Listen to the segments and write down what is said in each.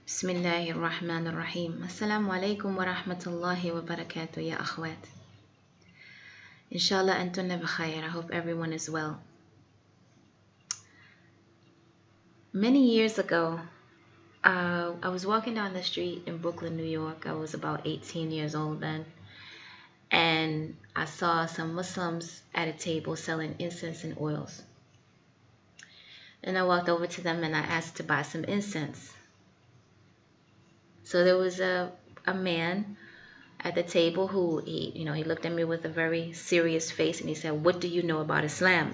بسم الله الرحمن الرحيم السلام عليكم ورحمة الله وبركاته يا أخوات. Inshallah أنتن بخير. I hope everyone is well. Many years ago, I was walking down the street in Brooklyn, New York. I was about 18 years old then. And I saw some Muslims at a table selling incense and oils. And I walked over to them and I asked to buy some incense. So there was a man at the table who he looked at me with a very serious face and he said, "What do you know about Islam?"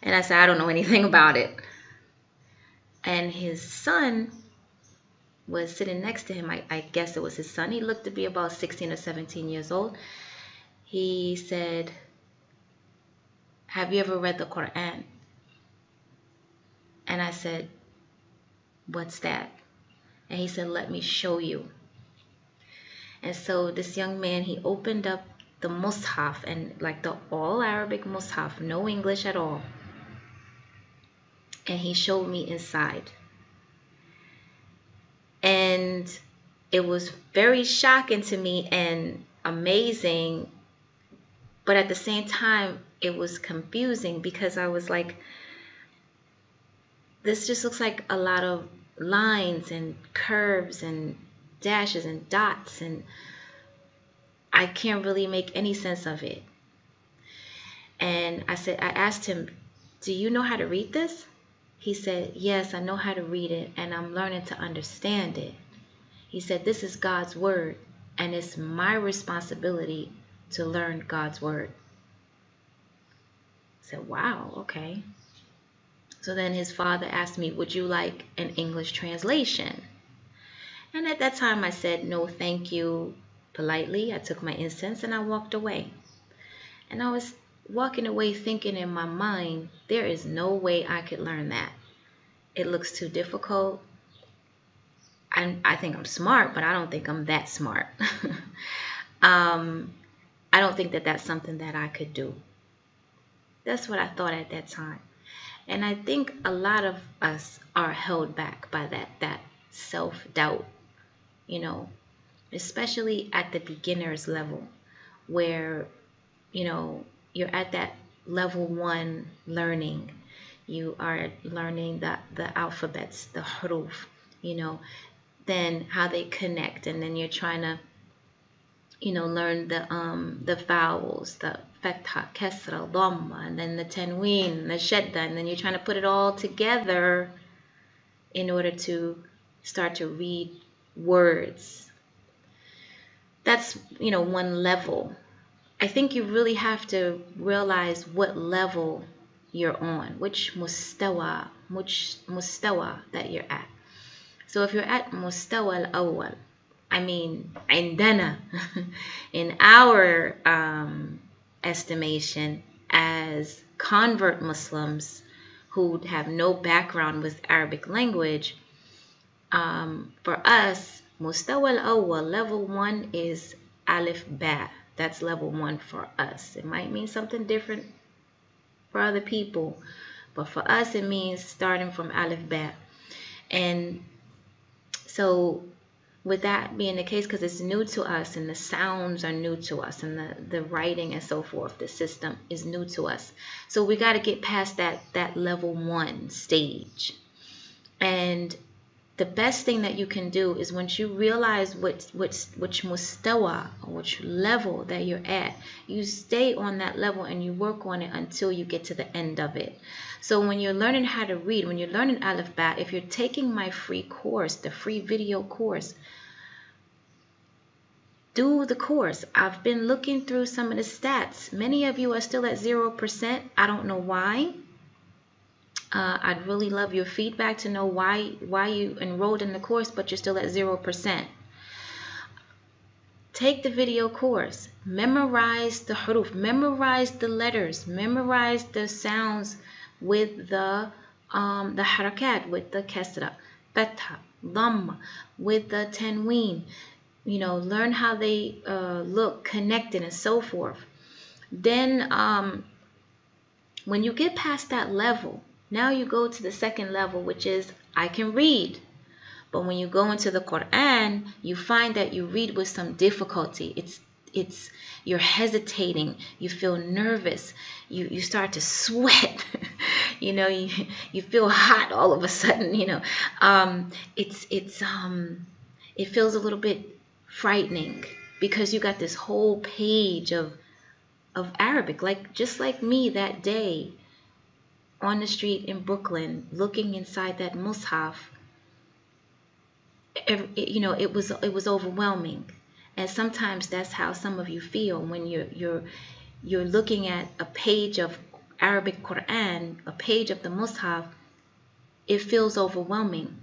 And I said, "I don't know anything about it." And his son was sitting next to him. I guess it was his son. He looked to be about 16 or 17 years old. He said, "Have you ever read the Quran?" And I said, "What's that?" And he said, "Let me show you." And so this young man, he opened up the Mus'haf, and like the all Arabic Mus'haf, no English at all. And he showed me inside. And it was very shocking to me and amazing. But at the same time, it was confusing because I was like, this just looks like a lot of lines and curves and dashes and dots, and I can't really make any sense of it. And I asked him, "Do you know how to read this?" He said, "Yes, I know how to read it, and I'm learning to understand it." He said, "This is God's word, and it's my responsibility to learn God's word." I said, "Wow, okay." So then his father asked me, "Would you like an English translation?" And at that time I said, "No, thank you," politely. I took my incense and I walked away. And I was walking away thinking in my mind, there is no way I could learn that. It looks too difficult. I think I'm smart, but I don't think I'm that smart. I don't think that that's something that I could do. That's what I thought at that time. And I think a lot of us are held back by that self-doubt, especially at the beginner's level where, you're at that level 1 learning. You are learning the alphabets, the huruf, then how they connect, and then you're trying to, learn the vowels, the fatha, kasra, dhamma, and then the tanween, the shadda, and then you're trying to put it all together in order to start to read words. That's, one level. I think you really have to realize what level you're on, which mustawa that you're at. So if you're at mustawa al-awwal, عندنا, in our estimation as convert Muslims who have no background with Arabic language, for us, mustawa al-awwal, level 1 is alif ba. That's level 1 for us. It might mean something different for other people, but for us it means starting from alif ba. And so with that being the case, because it's new to us and the sounds are new to us and the writing and so forth, the system is new to us. So we got to get past that level 1 stage. And the best thing that you can do is once you realize which mustawa, or which level that you're at, you stay on that level and you work on it until you get to the end of it. So when you're learning how to read, when you're learning Alif Ba, if you're taking my free course, the free video course, do the course. I've been looking through some of the stats. Many of you are still at 0%. I don't know why. I'd really love your feedback to know why you enrolled in the course but you're still at 0%. Take the video course. Memorize the huruf. Memorize the letters. Memorize the sounds with the harakat, with the kasra, fatha, dhamma, with the tanween. Learn how they look, connected, and so forth. Then when you get past that level, Now you go to the second level, which is I can read. But when you go into the Quran, you find that you read with some difficulty. It's you're hesitating, you feel nervous, you start to sweat, you feel hot all of a sudden, it feels a little bit frightening because you got this whole page of Arabic, just like me that day on the street in Brooklyn, looking inside that mushaf. It was overwhelming, and sometimes that's how some of you feel when you're looking at a page of Arabic Quran, a page of the mushaf. It feels overwhelming,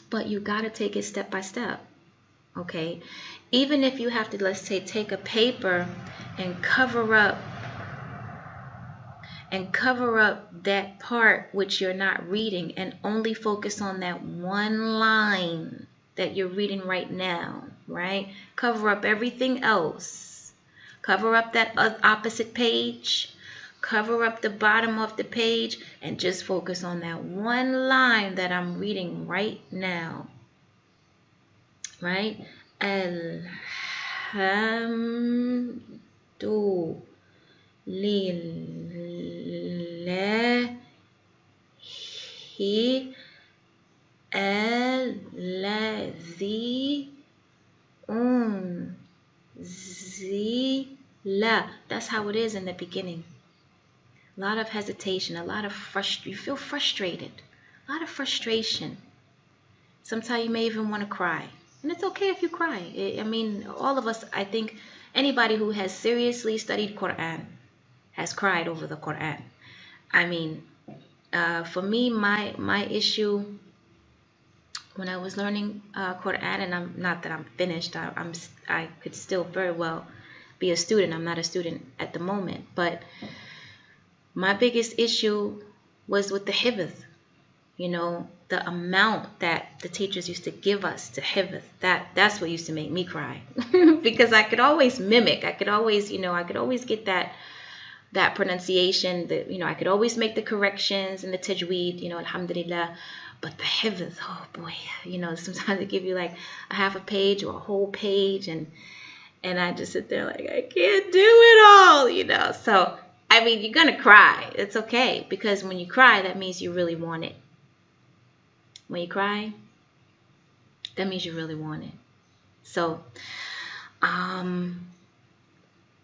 but you got to take it step by step. Okay, even if you have to, let's say, take a paper and cover up that part which you're not reading and only focus on that one line that you're reading right now, right? Cover up everything else. Cover up that opposite page. Cover up the bottom of the page and just focus on that one line that I'm reading right now. Right? Alhamdulillah. Lillahi alladhi unzila. That's how it is in the beginning. A lot of hesitation, a lot of you feel frustrated, a lot of frustration. Sometimes you may even want to cry. And it's okay if you cry. I mean, all of us, I think anybody who has seriously studied Quran has cried over the Quran. I mean, for me, my issue when I was learning Quran, and I'm not that I'm finished, I could still very well be a student. I'm not a student at the moment, but my biggest issue was with the hifz. The amount that the teachers used to give us to hifz, that's what used to make me cry because I could always mimic. I could always get that pronunciation, I could always make the corrections and the tajweed, alhamdulillah. But the hifz, oh boy, sometimes they give you like a half a page or a whole page, and I just sit there like, I can't do it all, So, I mean, you're going to cry. It's okay, because when you cry, that means you really want it. When you cry, that means you really want it. So,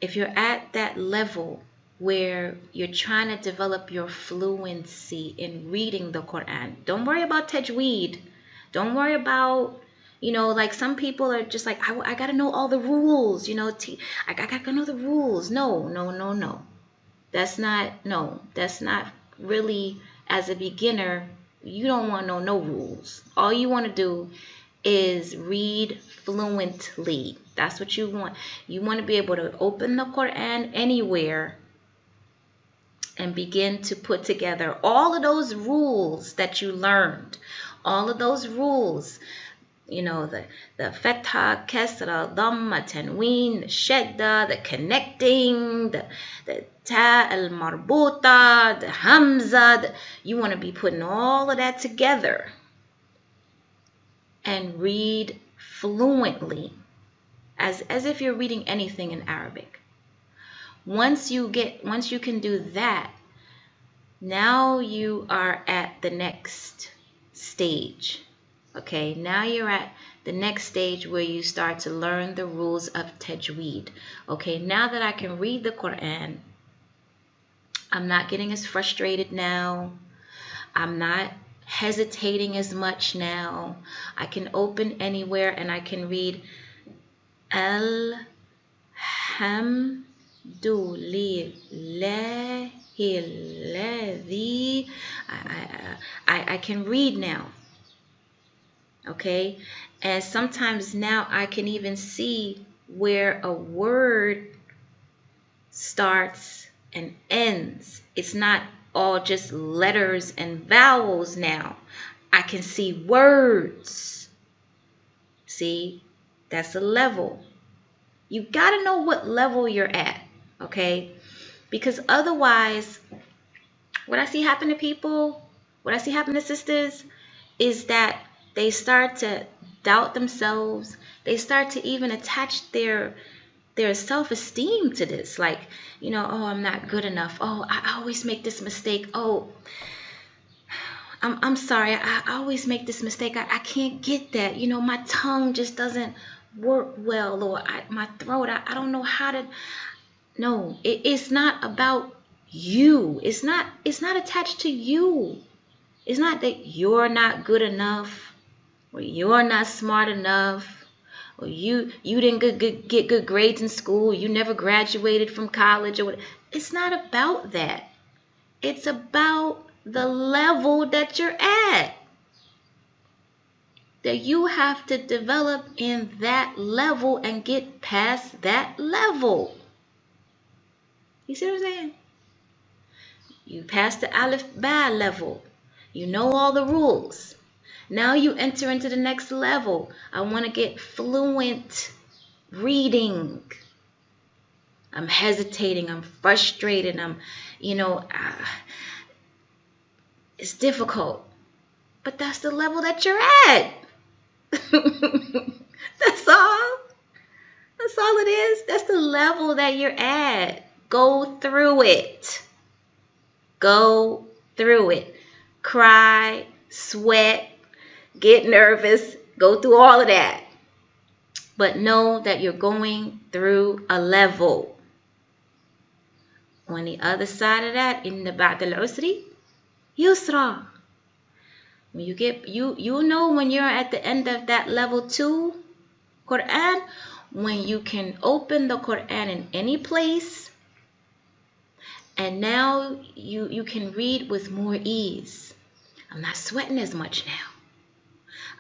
if you're at that level where you're trying to develop your fluency in reading the Quran, don't worry about tajweed. Don't worry about, like some people are just like, I got to know all the rules, I got to know the rules. No. That's not really, as a beginner, you don't want to know no rules. All you want to do is read fluently. That's what you want. You want to be able to open the Quran anywhere and begin to put together all of those rules that you learned. All of those rules, the fatha, kasra, dhamma, tanween, the shadda, the connecting, the ta al-marbuta, the hamza. You want to be putting all of that together and read fluently as if you're reading anything in Arabic. Once you can do that, now you are at the next stage. Okay, now you're at the next stage where you start to learn the rules of tajweed. Okay, now that I can read the Quran, I'm not getting as frustrated now. I'm not hesitating as much now. I can open anywhere and I can read Alhamdulillah. I can read now. Okay, and sometimes now I can even see where a word starts and ends. It's not all just letters and vowels now. I can see words. See, that's a level. You got to know what level you're at, okay? Because otherwise, what I see happen to people, what I see happen to sisters, is that they start to doubt themselves. They start to even attach their self-esteem to this. Like, oh, I'm not good enough. Oh, I always make this mistake. Oh, I'm sorry. I always make this mistake. I can't get that. My tongue just doesn't work well, or my throat. I don't know how to. No, it's not about you. It's not attached to you. It's not that you're not good enough, or you're not smart enough, or you didn't get good grades in school, you never graduated from college, or what. It's not about that. It's about the level that you're at. That you have to develop in that level and get past that level. You see what I'm saying? You pass the Alif Ba level. You know all the rules. Now you enter into the next level. I want to get fluent reading. I'm hesitating. I'm frustrated. It's difficult. But that's the level that you're at. That's all. That's all it is. That's the level that you're at. Go through it. Go through it. Cry, sweat, get nervous, go through all of that. But know that you're going through a level. On the other side of that, inna ba'd al-usri yusra. When you get you know when you're at the end of that level 2 Quran, when you can open the Quran in any place, and now you can read with more ease. I'm not sweating as much now.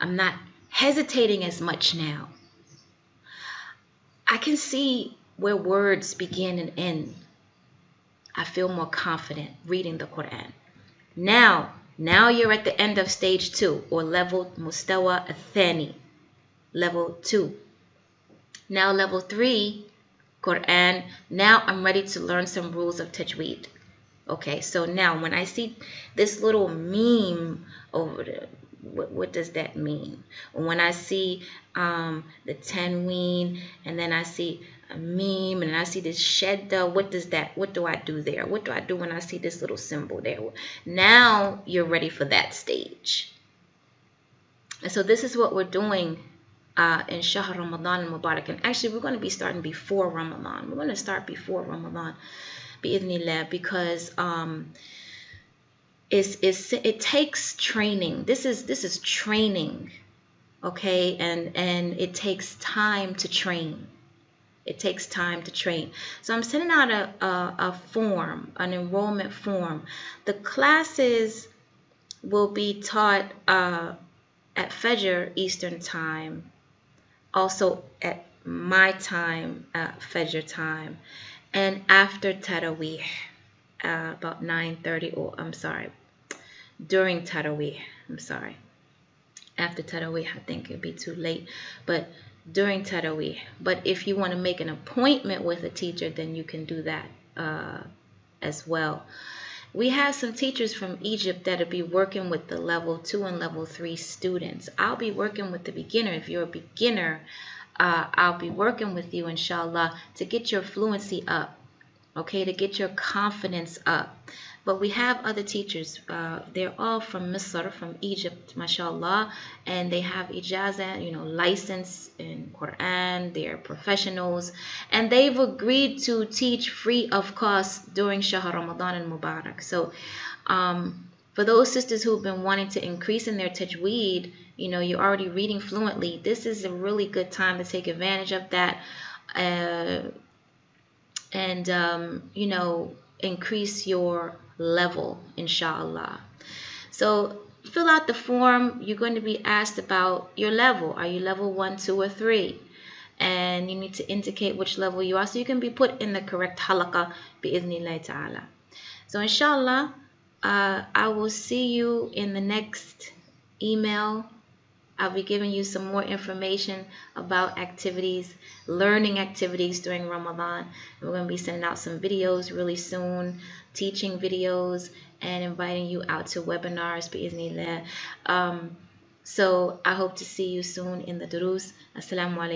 I'm not hesitating as much now. I can see where words begin and end. I feel more confident reading the Quran. Now you're at the end of stage 2, or level mustawa athani, level 2. Now level 3, Quran. Now I'm ready to learn some rules of tajweed. Okay, so now when I see this little meme over there, what does that mean? When I see the tanween, and then I see a meme, and I see this shadda, what do I do there? What do I do when I see this little symbol there? Now you're ready for that stage. And so this is what we're doing in Shahr Ramadan al-Mubarak. And actually we're going to be starting before Ramadan. We're going to start before Ramadan, bi'idhnillah, because it takes training. This is training, okay, and it takes time to train. It takes time to train. So I'm sending out a form, an enrollment form. The classes will be taught at Fajr Eastern Time, also at my time, Fajr time, and after Taraweeh, about 9:30, or I'm sorry, during Taraweeh, after Taraweeh, I think it'd be too late, but during Taraweeh. But if you want to make an appointment with a teacher, then you can do that as well. We have some teachers from Egypt that will be working with the level 2 and level 3 students. I'll be working with the beginner. If you're a beginner, I'll be working with you, inshallah, to get your fluency up, okay, to get your confidence up. But we have other teachers. They're all from Misr, from Egypt, mashallah, and they have ijazah, license in Quran. They're professionals, and they've agreed to teach free of cost during Shahr Ramadan al-Mubarak. So for those sisters who've been wanting to increase in their tajweed, you're already reading fluently, this is a really good time to take advantage of that, and increase your level, inshallah. So fill out the form. You're going to be asked about your level. Are you level 1, 2, or 3? And you need to indicate which level you are, so you can be put in the correct halaqah, bi'idhnillah ta'ala. So inshallah, I will see you in the next email. I'll be giving you some more information about activities, learning activities during Ramadan. We're going to be sending out some videos really soon teaching videos and inviting you out to webinars بإذن الله. So I hope to see you soon in the durus. Assalamu alaikum.